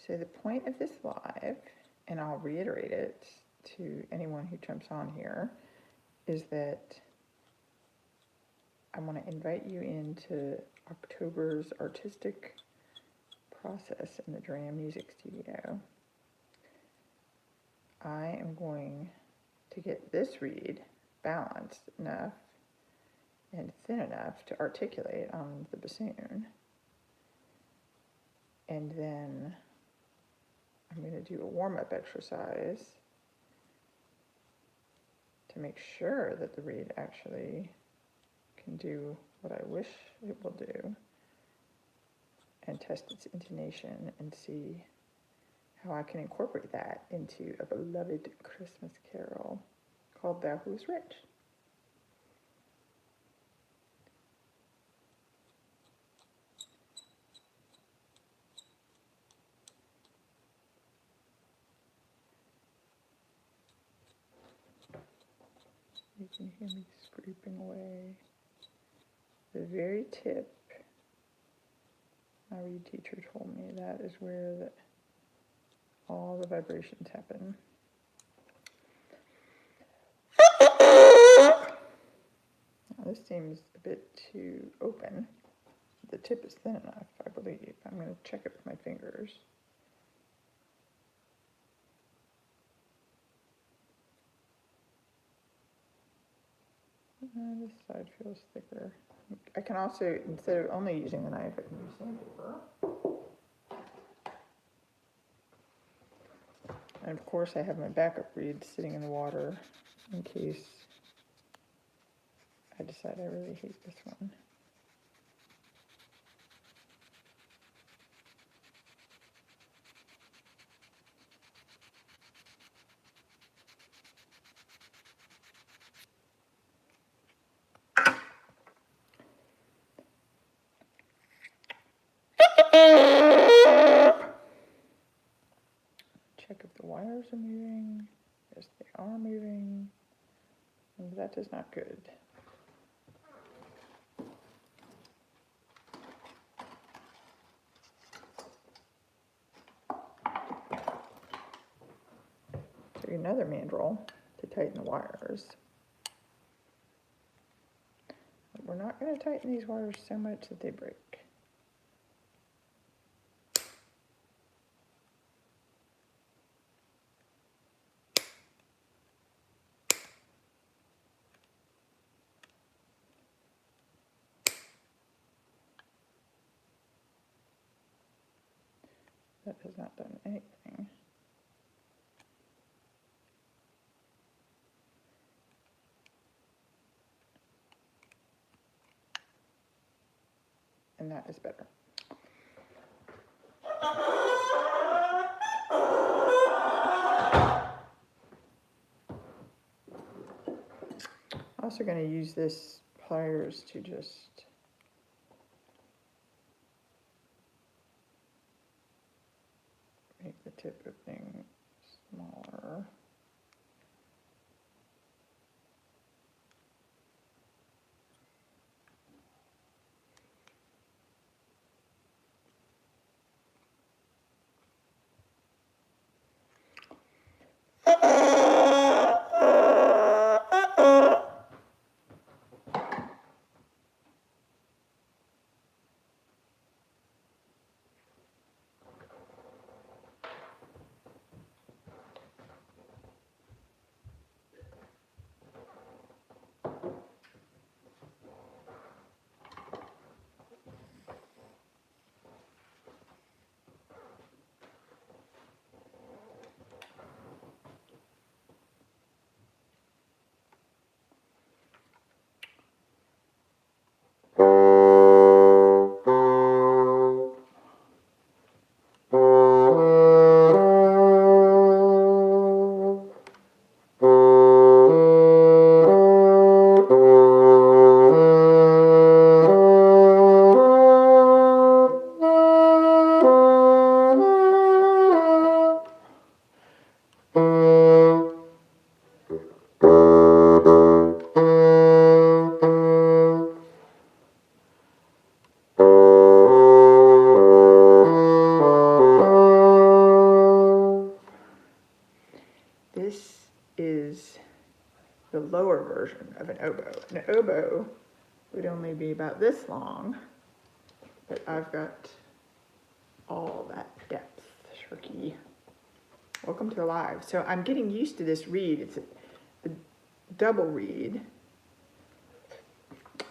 So the point of this live, and I'll reiterate it to anyone who jumps on here, is that I want to invite you into October's artistic process in the Duran Music Studio. I am going to get this reed balanced enough and thin enough to articulate on the bassoon. And then I'm going to do a warm-up exercise to make sure that the reed actually can do what I wish it will do, and test its intonation and see how I can incorporate that into a beloved Christmas carol called Thou Who Is Rich. You can hear me scraping away. The very tip, my reed teacher told me, that is where all the vibrations happen. Now, this seems a bit too open. The tip is thin enough, I believe. I'm going to check it with my fingers. This side feels thicker. I can also, instead of only using the knife, I can use sandpaper. And of course I have my backup reed sitting in the water in case I decide I really hate this one. Check if the wires are moving. Yes, they are moving. And that is not good. So another mandrel to tighten the wires. But we're not going to tighten these wires so much that they break. That has not done anything. And that is better. I'm also going to use this pliers to just make the tip of thing smaller. smaller version of an oboe. An oboe would only be about this long, but I've got all that depth. Sharky. Welcome to the live. So I'm getting used to this reed. It's a double reed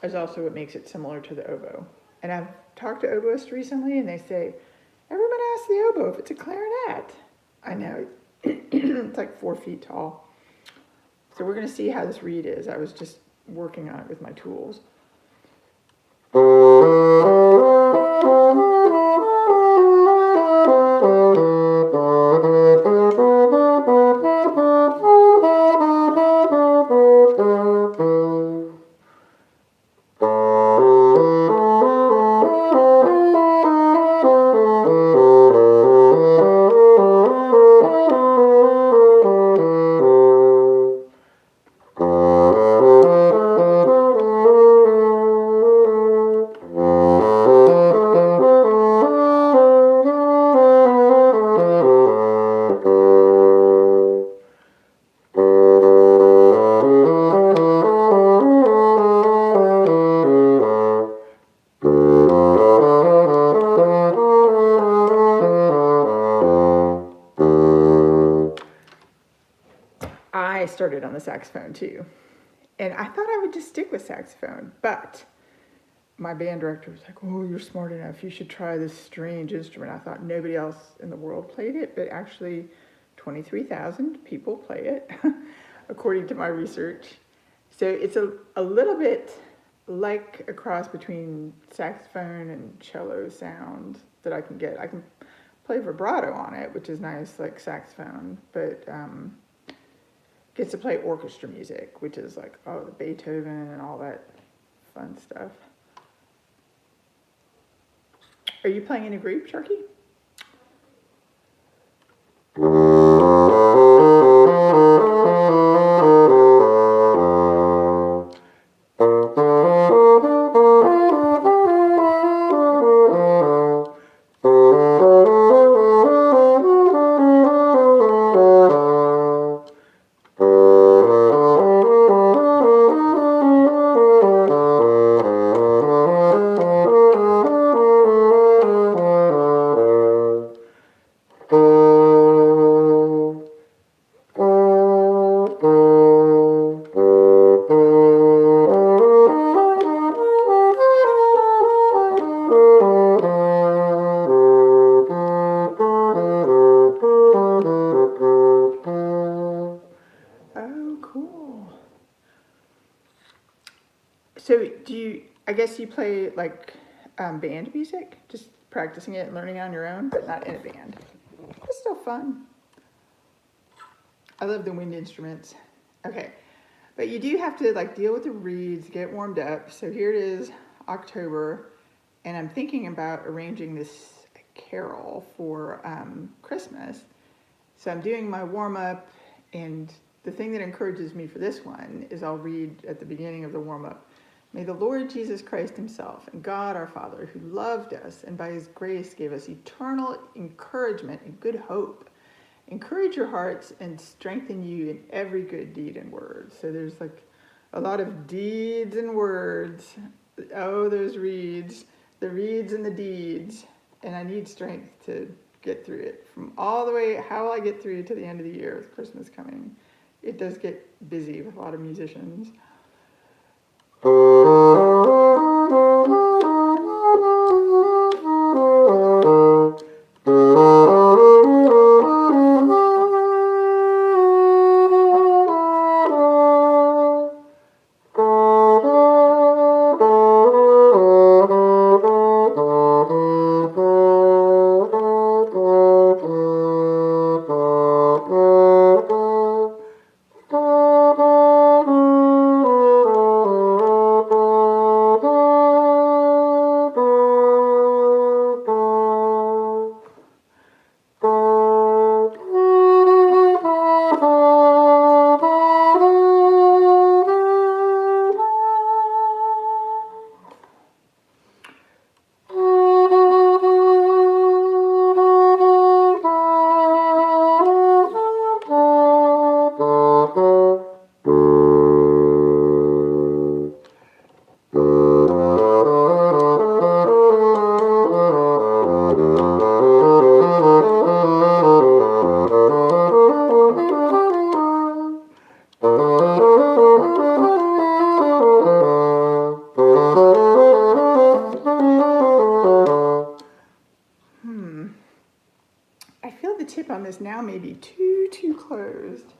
is also what makes it similar to the oboe. And I've talked to oboists recently, and they say, everyone asks the oboe if it's a clarinet. I know, it's like 4 feet tall. So we're going to see how this reed is. I was just working on it with my tools. I started on the saxophone too, and I thought I would just stick with saxophone, but my band director was like, oh, you're smart enough, you should try this strange instrument. I thought nobody else in the world played it, but actually 23,000 people play it, according to my research. So it's a little bit like a cross between saxophone and cello sound that I can get. I can play vibrato on it, which is nice, like saxophone, but gets to play orchestra music, which is like, oh, the Beethoven and all that fun stuff. Are you playing in a group, Sharky? So I guess you play like band music, just practicing it and learning on your own, but not in a band. It's still fun. I love the wind instruments. Okay, but you do have to like deal with the reeds, get warmed up. So here it is, October, and I'm thinking about arranging this carol for Christmas. So I'm doing my warm up, and the thing that encourages me for this one is I'll read at the beginning of the warm up, may the Lord Jesus Christ himself and God our Father, who loved us and by his grace gave us eternal encouragement and good hope, encourage your hearts and strengthen you in every good deed and word. So there's like a lot of deeds and words. Oh, those reeds, the reeds and the deeds. And I need strength to get through it from all the way. How will I get through to the end of the year with Christmas coming? It does get busy with a lot of musicians. I feel the tip on this now may be too closed.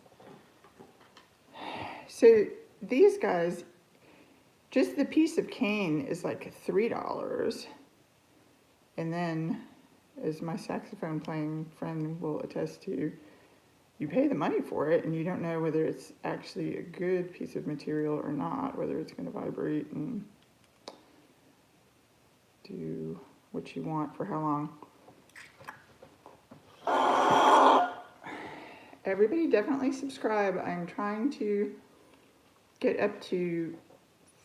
So these guys, just the piece of cane is like $3. And then, as my saxophone playing friend will attest to, you pay the money for it and you don't know whether it's actually a good piece of material or not, whether it's going to vibrate and do what you want for how long. Everybody definitely subscribe. I'm trying to get up to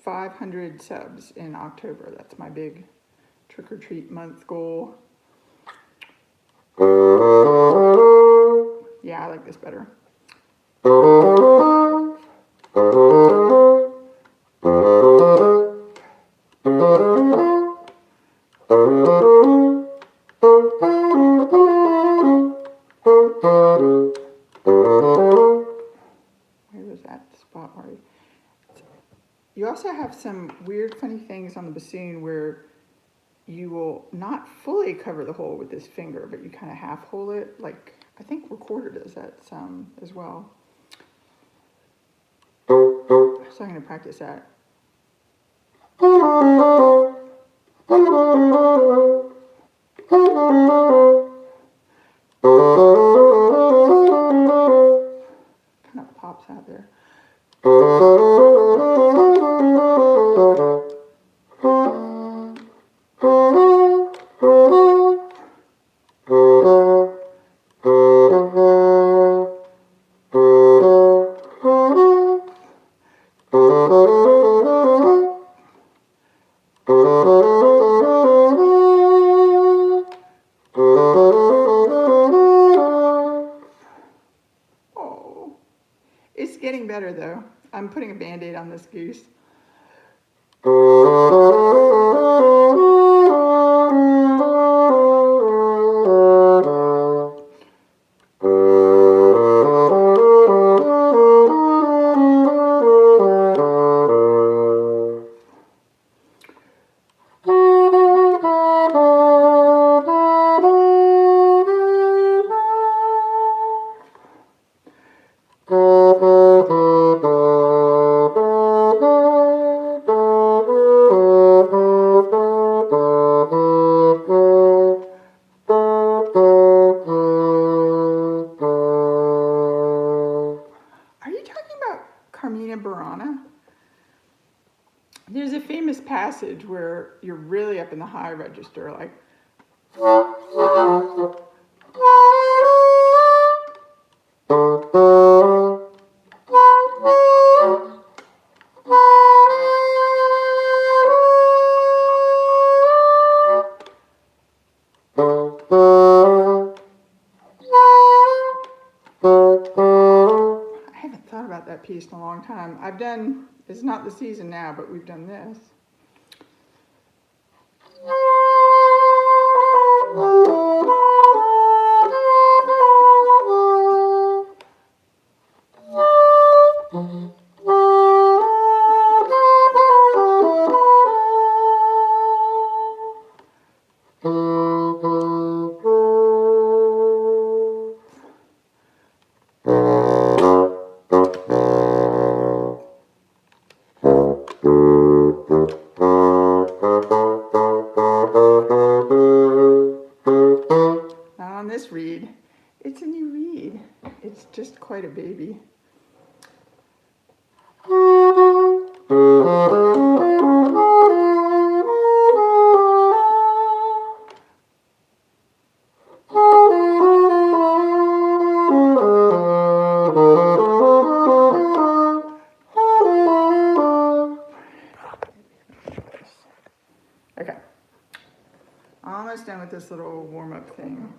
500 subs in October. That's my big trick or treat month goal. Yeah, I like this better. Where was that spot where you also have some weird funny things on the bassoon where you will not fully cover the hole with this finger, but you kind of half hole it. Like, I think recorder does that some as well. So I'm going to practice that. Kind of pops out there. It's getting better though. I'm putting a band-aid on this goose. There's a famous passage where you're really up in the high register, like. I haven't thought about that piece in a long time. It's not the season now, but we've done this. This reed. It's a new reed. It's just quite a baby. Okay. Almost done with this little warm-up thing.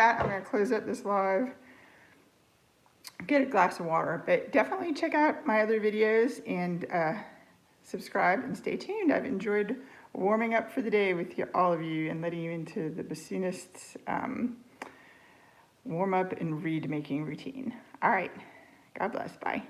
that, I'm going to close up this live, get a glass of water. But definitely check out my other videos and subscribe and stay tuned. I've enjoyed warming up for the day with all of you and letting you into the bassoonist's warm up and reed making routine. All right. God bless. Bye.